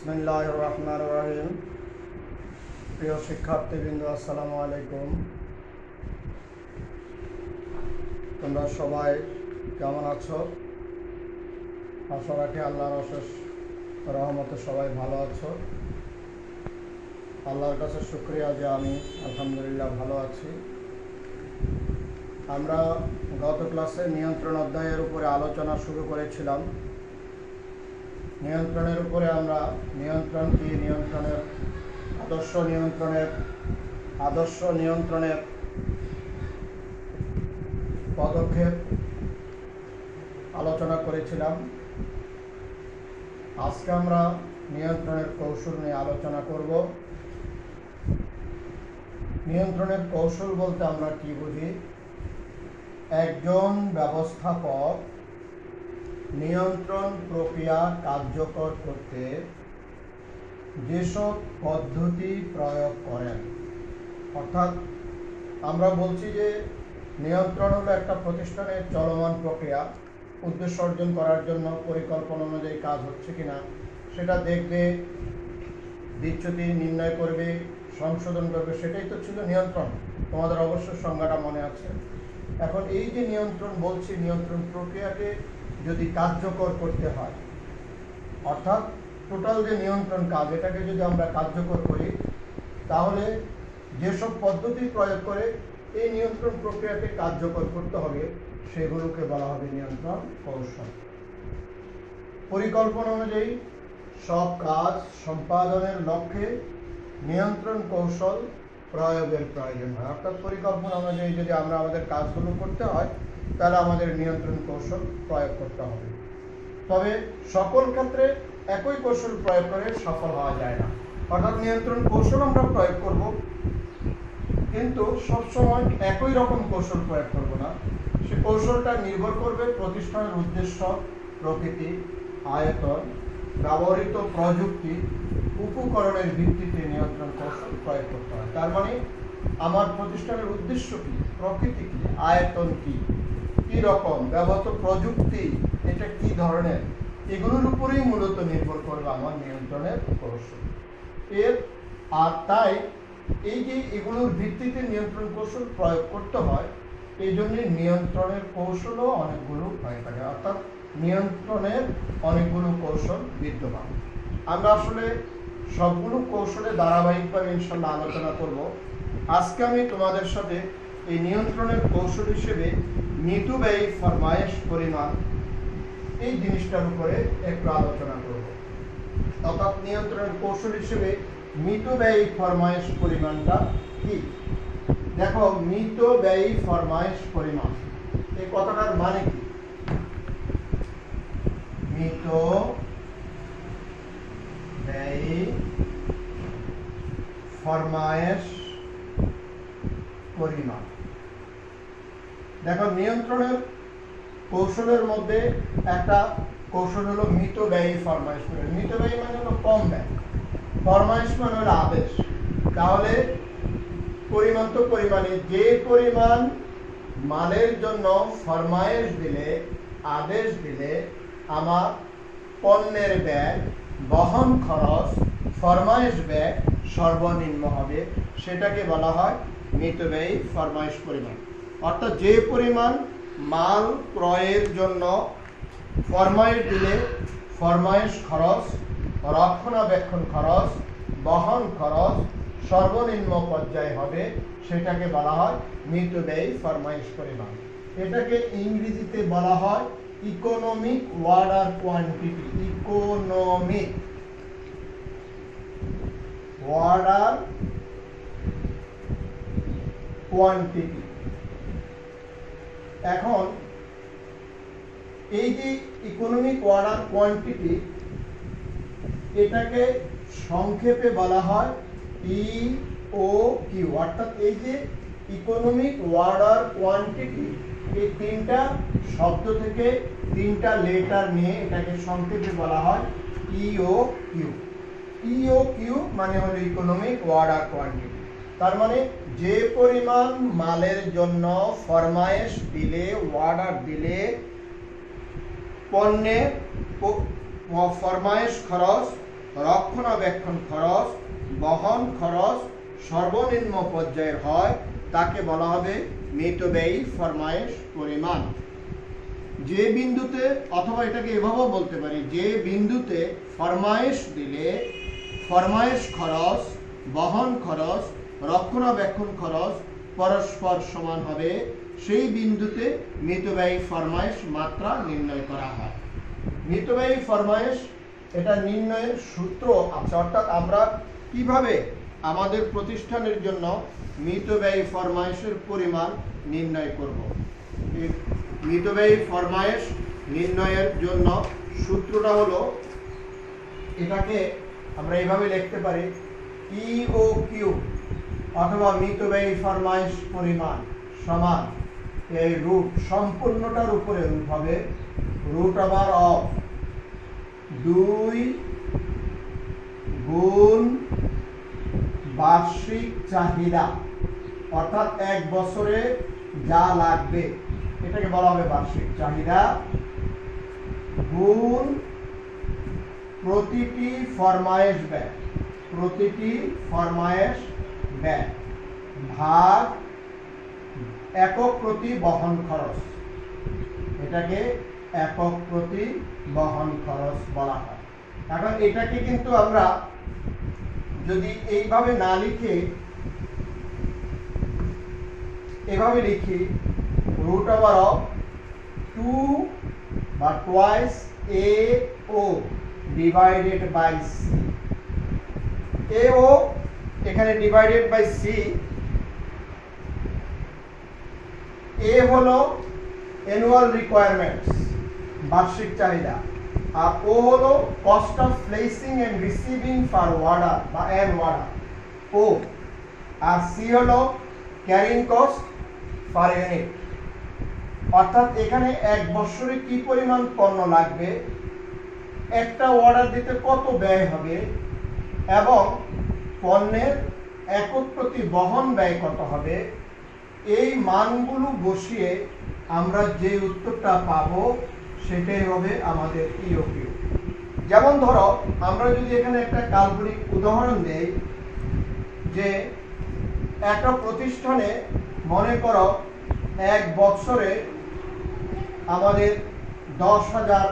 বিসমিল্লাহির রহমানির রহিম। প্রিয় শিক্ষার্থীবৃন্দ, আসসালামু আলাইকুম। তোমরা সবাই কেমন আছো? আশা রাখি আল্লাহর অশেষ রহমতে সবাই ভালো আছো। আল্লাহর কাছে শুকরিয়া যে আমি আলহামদুলিল্লাহ ভালো আছি। আমরা গত ক্লাসে নিয়ন্ত্রণ অধ্যায়ের উপরে আলোচনা শুরু করেছিলাম। নিয়ন্ত্রণের উপরে আমরা নিয়ন্ত্রণ কি, আদর্শ নিয়ন্ত্রণের পদক্ষেপ আলোচনা করেছিলাম। আজকে আমরা নিয়ন্ত্রণের কৌশল নিয়ে আলোচনা করব। নিয়ন্ত্রণের কৌশল বলতে আমরা কি বুঝি? একজন ব্যবস্থাপক নিয়ন্ত্রণ প্রক্রিয়া কার্যকর করতে যেসব পদ্ধতি প্রয়োগ করেন, অর্থাৎ আমরা বলছি যে নিয়ন্ত্রণ হলো একটা প্রতিষ্ঠানের চলমান প্রক্রিয়া। উদ্দেশ্য অর্জন করার জন্য পরিকল্পনা অনুযায়ী কাজ হচ্ছে কিনা সেটা দেখবে, বিচ্যুতি নির্ণয় করবে, সংশোধন করবে, সেটাই তো ছিল নিয়ন্ত্রণ। তোমাদের অবশ্য সংজ্ঞাটা মনে আছে। এখন এই যে নিয়ন্ত্রণ বলছি, নিয়ন্ত্রণ প্রক্রিয়াকে যদি কার্যকর করতে হয়, অর্থাৎ টোটাল যে নিয়ন্ত্রণ কাজ, এটাকে যদি আমরা কার্যকর করি, তাহলে যেসব পদ্ধতি প্রয়োগ করে এই নিয়ন্ত্রণ প্রক্রিয়াকে কার্যকর করতে হবে সেগুলোকে বলা হবে নিয়ন্ত্রণ কৌশল। পরিকল্পনা অনুযায়ী সব কাজ সম্পাদনের লক্ষ্যে নিয়ন্ত্রণ কৌশল প্রয়োগের প্রয়োজন হয়। অর্থাৎ পরিকল্পনা অনুযায়ী যদি আমরা আমাদের কাজগুলো করতে হয়, তাহলে আমাদের নিয়ন্ত্রণ কৌশল প্রয়োগ করতে হবে। তবে সকল ক্ষেত্রে একই কৌশল প্রয়োগ করে সফল হওয়া যায় না। অর্থাৎ নিয়ন্ত্রণ কৌশল আমরা প্রয়োগ করব, কিন্তু সবসময় একই রকম কৌশল প্রয়োগ করব না। সে কৌশলটা নির্ভর করবে প্রতিষ্ঠানের উদ্দেশ্য, প্রকৃতি, আয়তন, ব্যবহৃত প্রযুক্তি, উপকরণের ভিত্তিতে নিয়ন্ত্রণ কৌশল প্রয়োগ করতে হয়। তার মানে আমার প্রতিষ্ঠানের উদ্দেশ্য কি, প্রকৃতি কি, আয়তন কি, কি রকম, ব্যবহৃত প্রযুক্তি এটা কি ধরনের, এগুলোর উপরেই মূলত নির্ভর করবে আমার নিয়ন্ত্রণের কৌশল। আর তাই এই যে এগুলোর ভিত্তিতে নিয়ন্ত্রণ কৌশল প্রয়োগ করতে হয়, এই জন্য নিয়ন্ত্রণের কৌশলও অনেকগুলো হয়ে থাকে। অর্থাৎ নিয়ন্ত্রণের অনেকগুলো কৌশল বিদ্যমান। আমরা আসলে সবগুলো কৌশলে ধারাবাহিকভাবে ইনশাল্লাহ আলোচনা করব। আজকে আমি তোমাদের সাথে এই নিয়ন্ত্রণের কৌশল হিসেবে মিতব্যয়ী ফরমায়েশ পরিমাণ এই জিনিসটার উপরে একটু আলোচনা করব। অর্থাৎ নিয়ন্ত্রণের কৌশল হিসেবে মিতব্যয়ী ফরমায়েশ পরিমাণটা কি? দেখো, মিতব্যয়ী ফরমায়েশ পরিমাণ এই কথাটার মানে কি? মিতব্যয়ী ফরমায়েশ পরিমাণ। দেখো, নিয়ন্ত্রণের কৌশলের মধ্যে একটা কৌশল হলো মিতব্যয়ী ফরমায়েশ পরিমাণ। মিতব্যয়ী মানে হলো কম ব্যয়, ফরমায়েশ মানে হলো আদেশ। তাহলে পরিমাণ তো পরিমাণে, যে পরিমাণ মালের জন্য ফরমায়েশ দিলে, আদেশ দিলে আমার পণ্যের ব্যয়, বহন খরচ, ফরমায়েশ ব্যয় সর্বনিম্ন হবে, সেটাকে বলা হয় মিতব্যয়ী ফরমায়েশ পরিমাণ। অর্থাৎ যে পরিমাণ মাল ক্রয়ের জন্য ফরমায়েশ দিলে ফরমায়েশ খরচ, রক্ষণাবেক্ষণ খরচ, বহন খরচ সর্বনিম্ন পর্যায়ে হবে, সেটাকে বলা হয় মিতব্যয়ী ফরমায়েশ পরিমাণ। এটাকে ইংরেজিতে বলা হয় economic order quantity. Economic order quantity. এখন এই যে ইকোনমিক অর্ডার কোয়ান্টিটি, এটাকে সংক্ষেপে বলা হয় ইওকিউ। অর্থাৎ এই যে ইকোনমিক অর্ডার কোয়ান্টিটি, এই তিনটা শব্দ থেকে তিনটা লেটার নিয়ে এটাকে সংক্ষেপে বলা হয় ইওকিউ। ইওকিউ মানে হলো ইকোনমিক অর্ডার কোয়ান্টিটি। তার মানে যে পরিমাণ মালের জন্য ফরমায়েশ দিলে, অর্ডার দিলে পণ্যের ফরমায়েশ খরচ, রক্ষণাবেক্ষণ খরচ, বহন খরচ সর্বনিম্ন পর্যায়ের হয় তাকে বলা হবে মিতব্যয়ী ফরমায়েশ পরিমাণ। যে বিন্দুতে, অথবা এটাকে এভাবেও বলতে পারি, যে বিন্দুতে ফরমায়েশ দিলে ফরমায়েশ খরচ, বহন খরচ, রক্ষণাবেক্ষণ খরচ পরস্পর সমান হবে, সেই বিন্দুতে মিতব্যয়ী ফরমায়েশ মাত্রা নির্ণয় করা হয়। মিতব্যয়ী ফরমায়েশ এটা নির্ণয়ের সূত্র আছে, অর্থাৎ আমরা কিভাবে আমাদের প্রতিষ্ঠানের জন্য মিতব্যয়ী ফরমায়েশের পরিমাণ নির্ণয় করব। মিতব্যয়ী ফরমায়েশ নির্ণয়ের জন্য সূত্রটা হলো, এটাকে আমরা এইভাবে লিখতে পারি, EOQ অথবা মিতব্যয়ী ফরমায়েশ পরিমাণ সমান এই রুট, সম্পূর্ণটার উপরে রুট হবে √অফ 2 গুণ বার্ষিক চাহিদা, অর্থাৎ এক বছরে যা লাগবে এটাকে বলা হবে বার্ষিক চাহিদা, গুণ প্রতিটি ফরমায়েশ ব্যয়, প্রতিটি ফরমায়েশ ব্যয় ভাগ একক প্রতি বহন খরচ, এটাকে একক প্রতি বহন খরচ বলা হয়। এখন এটাকে কিন্তু আমরা যদি এইভাবে না লিখে এভাবে লিখি, √2 বা twice AO divided by C, AO এখানে ডিভাইডেড বাই C, A হলো অ্যানুয়াল রিকোয়ারমেন্টস, বার্ষিক চাহিদা, আর ও হলো cost of placing and receiving for order বা এন ওয়ার্ডার ও, আর সি হলো ক্যারিং কস্ট পার ইউনিট। অর্থাৎ এখানে এক বছরে কি পরিমাণ পণ্য লাগবে, একটা অর্ডার দিতে কত ব্যয় হবে, এবং পণ্যের একক প্রতি বহন ব্যয় কত হবে, এই মানগুলো বসিয়ে আমরা যে উত্তরটা পাবো সেটাই হবে আমাদের EOQ। যেমন ধরো, আমরা যদি এখানে একটা কাল্পনিক উদাহরণ দেই, যে একটা প্রতিষ্ঠানে মনে করো এক বছরে আমাদের 10,000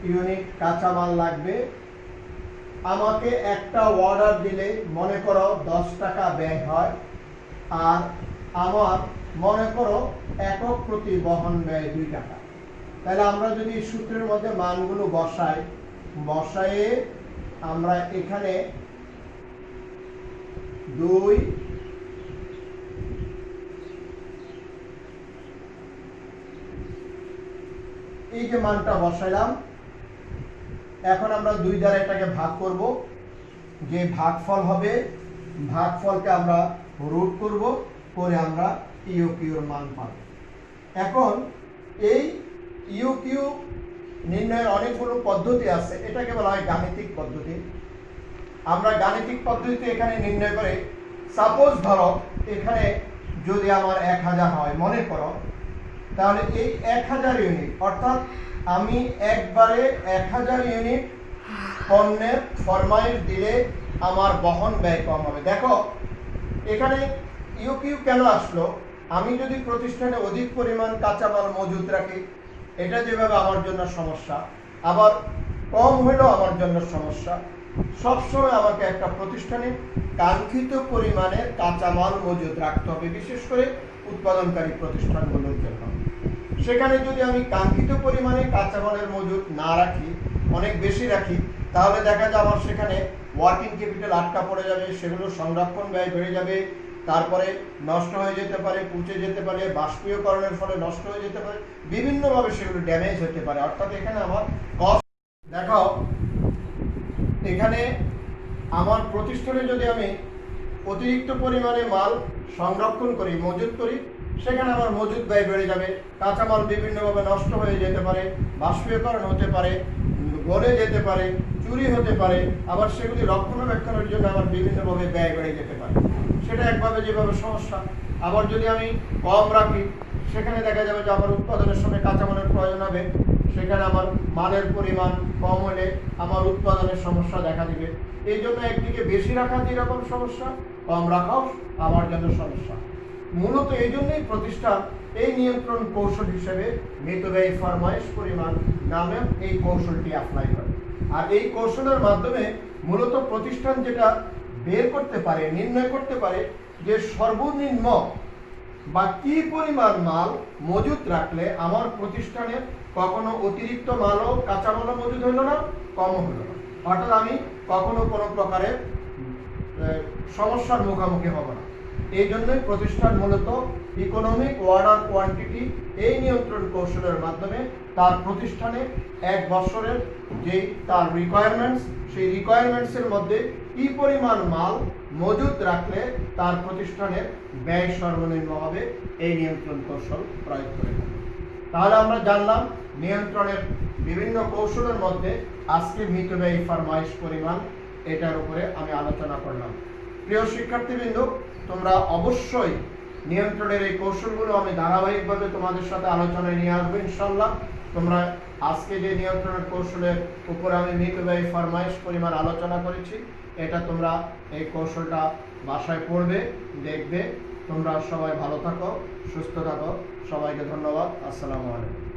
ইউনিট কাঁচামাল লাগবে, আমাকে একটা অর্ডার দিলে মনে করো 10 টাকা ব্যয় হয়, আর আমার মনে করো একক প্রতি বহন ব্যয় 2 টাকা। তাহলে আমরা যদি সূত্রের মধ্যে মানগুলো বসায়ে আমরা এখানে 2 এই যে মানটা বসাইলাম, এখন আমরা 2 দ্বারা এটাকে ভাগ করব, যে ভাগফল হবে, ভাগফলকে আমরা রুট করব, করে আমরা EOQ এর মান পাব। এখন এই EOQ নির্ণয়ের অনেকগুলো পদ্ধতি আছে, এটাকে বলা হয় গাণিতিক পদ্ধতি। আমরা গাণিতিক পদ্ধতিতে এখানে নির্ণয় করে, সাপোজ ধরো এখানে যদি আমার 1000 হয় মনে করো, তাহলে এই 1000 ইউনিট, অর্থাৎ আমি একবারে 1000 ইউনিট পণ্যের ফরমায়েশ দিলে আমার বহন ব্যয় কম হবে। দেখো এখানে EOQ কেন আসলো, আমি যদি প্রতিষ্ঠানে অধিক পরিমাণ কাঁচামাল মজুত রাখি, এটা যেভাবে আমার জন্য সমস্যা, আবার কম হলেও আমার জন্য সমস্যা। সবসময় আমাকে একটা প্রতিষ্ঠানে কাঙ্ক্ষিত পরিমাণের কাঁচামাল মজুত রাখতে হবে, বিশেষ করে উৎপাদনকারী প্রতিষ্ঠানগুলোর জন্য। সেখানে যদি আমি কাঙ্ক্ষিত পরিমাণে কাঁচামালের মজুত না রাখি, অনেক বেশি রাখি, তাহলে দেখা যায় আমার সেখানে ওয়ার্কিং ক্যাপিটাল আটকা পড়ে যাবে, সেগুলো সংরক্ষণ ব্যয় বেড়ে যাবে, তারপরে নষ্ট হয়ে যেতে পারে, পচে যেতে পারে, বাষ্পীয়করণের ফলে নষ্ট হয়ে যেতে পারে, বিভিন্নভাবে সেগুলো ড্যামেজ হতে পারে। অর্থাৎ এখানে আমার কস্ট, দেখো এখানে আমার প্রতিষ্ঠানে যদি আমি অতিরিক্ত পরিমাণে মাল সংরক্ষণ করি, মজুত করি, সেখানে আমার মজুত ব্যয় বেড়ে যাবে, কাঁচামাল বিভিন্নভাবে নষ্ট হয়ে যেতে পারে, বাষ্পীয়করণ হতে পারে, গলে যেতে পারে, চুরি হতে পারে, আবার সেগুলি রক্ষণাবেক্ষণের জন্য আমার বিভিন্নভাবে ব্যয় বেড়ে যেতে পারে। সেটা একভাবে যেভাবে সমস্যা। আবার যদি আমি কম রাখি, সেখানে দেখা যাবে যে আমার উৎপাদনের সময় কাঁচামালের প্রয়োজন হবে, সেখানে আমার মালের পরিমাণ কম হলে আমার উৎপাদনের সমস্যা দেখা দিবে। এই জন্য একদিকে বেশি রাখা যেরকম সমস্যা, কম রাখাও আমার জন্য সমস্যা। মূলত এই জন্যই প্রতিষ্ঠান এই নিয়ন্ত্রণ কৌশল হিসেবে মিতব্যয়ী ফরমায়েশ পরিমাণ নামে এই কৌশলটি অ্যাপ্লাই করে। আর এই কৌশলের মাধ্যমে মূলত প্রতিষ্ঠান যেটা বের করতে পারে, নির্ণয় করতে পারে যে সর্বনিম্ন বা কি পরিমাণ মাল মজুত রাখলে আমার প্রতিষ্ঠানে কখনো অতিরিক্ত মালও কাঁচামালও মজুত হলো না, কম হলো না, অর্থাৎ আমি কখনো কোনো প্রকারের সমস্যার মুখোমুখি হব না। এই জন্যই প্রতিষ্ঠান মূলত ইকোনমিক অর্ডার কোয়ান্টিটি এই নিয়ন্ত্রণ কৌশলের মাধ্যমে তার প্রতিষ্ঠানে এক বছরের যে তার রিকোয়ারমেন্টস, সেই রিকোয়ারমেন্টসের মধ্যে কি পরিমাণ মাল মজুত রাখলে তার প্রতিষ্ঠানের ব্যয় সর্বনিম্ন হবে, এই নিয়ন্ত্রণ কৌশল প্রয়োগ করে। তাহলে আমরা জানলাম নিয়ন্ত্রণের বিভিন্ন কৌশলের মধ্যে আজকে মিতব্যয়ী ফরমায়েশ পরিমাণ, এটার উপরে আমি আলোচনা করলাম। প্রিয় শিক্ষার্থীবৃন্দ, তোমরা অবশ্যই নিয়ন্ত্রণের এই কৌশলগুলো আমি ধারাবাহিকভাবে তোমাদের সাথে আলোচনায় নিয়ে আসবো ইনশাল্লাহ। তোমরা আজকে যে নিয়ন্ত্রণের কৌশলের উপর আমি মিতব্যয়ী ফরমায়েশ পরিমাণ আলোচনা করেছি, এটা তোমরা এই কৌশলটা বাসায় পড়বে, দেখবে। তোমরা সবাই ভালো থাকো, সুস্থ থাকো। সবাইকে ধন্যবাদ। আসসালামু আলাইকুম।